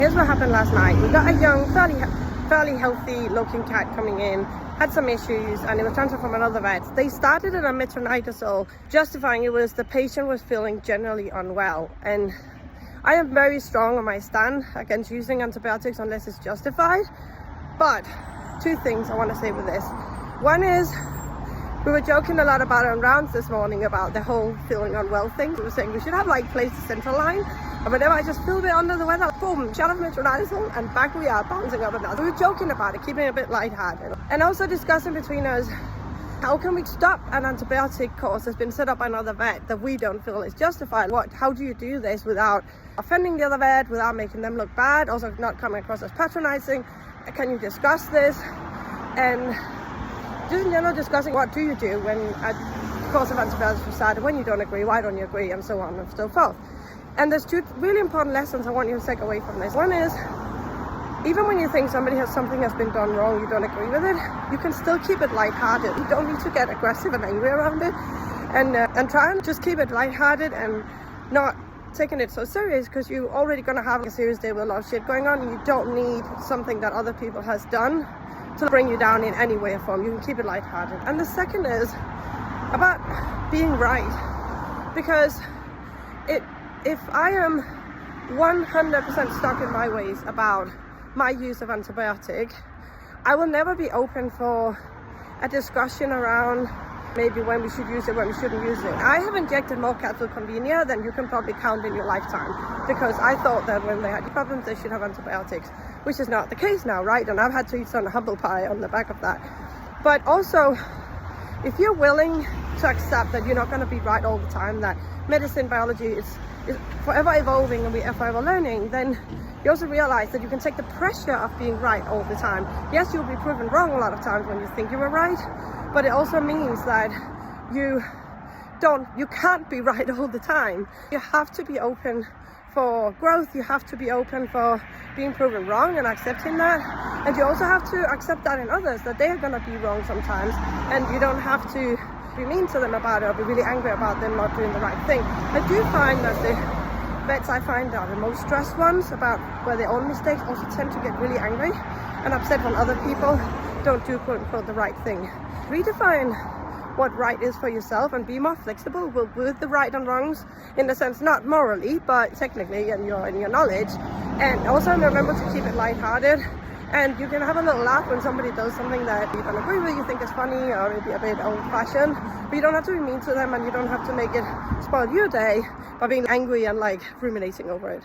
Here's what happened last night. We got a young, fairly healthy looking cat coming in, had some issues, and it was transferred from another vet. They started at a metronidazole, justifying it was the patient was feeling generally unwell. And I am very strong on my stand against using antibiotics unless it's justified. But two things I want to say with this. One is, we were joking a lot about it on rounds this morning about the whole feeling unwell thing. We were saying we should have like placed a central line, and whenever I just feel a bit under the weather, boom, shut off metronidazole, and back we are, bouncing up and down. So we were joking about it, keeping it a bit lighthearted. And also discussing between us, how can we stop an antibiotic course that's been set up by another vet that we don't feel is justified? How do you do this without offending the other vet, without making them look bad, also not coming across as patronizing? Can you discuss this? And just in general discussing what do you do when a course of antibiotics is started, when you don't agree, why don't you agree, and so on and so forth. And there's two really important lessons I want you to take away from this. One is, even when you think something has been done wrong, you don't agree with it, you can still keep it lighthearted. You don't need to get aggressive and angry around it, and try and just keep it lighthearted and not taking it so serious, because you're already going to have a serious day with a lot of shit going on, and you don't need something that other people has done to bring you down in any way or form. You can keep it lighthearted. And the second is about being right, because if I am 100% stuck in my ways about my use of antibiotic, I will never be open for a discussion around maybe when we should use it, when we shouldn't use it. I have injected more cats with Convenia than you can probably count in your lifetime, because I thought that when they had problems they should have antibiotics, which is not the case now, right? And I've had to eat some humble pie on the back of that. But also, if you're willing to accept that you're not going to be right all the time, that medicine, biology is forever evolving and we are forever learning, then you also realize that you can take the pressure of being right all the time. Yes, you'll be proven wrong a lot of times when you think you were right, but it also means that you can't be right all the time. You have to be open for growth, you have to be open for being proven wrong and accepting that, and you also have to accept that in others, that they are going to be wrong sometimes, and you don't have to be mean to them about it or be really angry about them not doing the right thing. I do find that the vets I find are the most stressed ones about where their own mistakes also tend to get really angry and upset when other people don't do quote unquote the right thing. Redefine what right is for yourself and be more flexible with the right and wrongs, in the sense not morally but technically in your knowledge. And also remember to keep it lighthearted, and you can have a little laugh when somebody does something that you don't agree with, you think is funny or maybe a bit old-fashioned, but you don't have to be mean to them, and you don't have to make it spoil your day by being angry and like ruminating over it.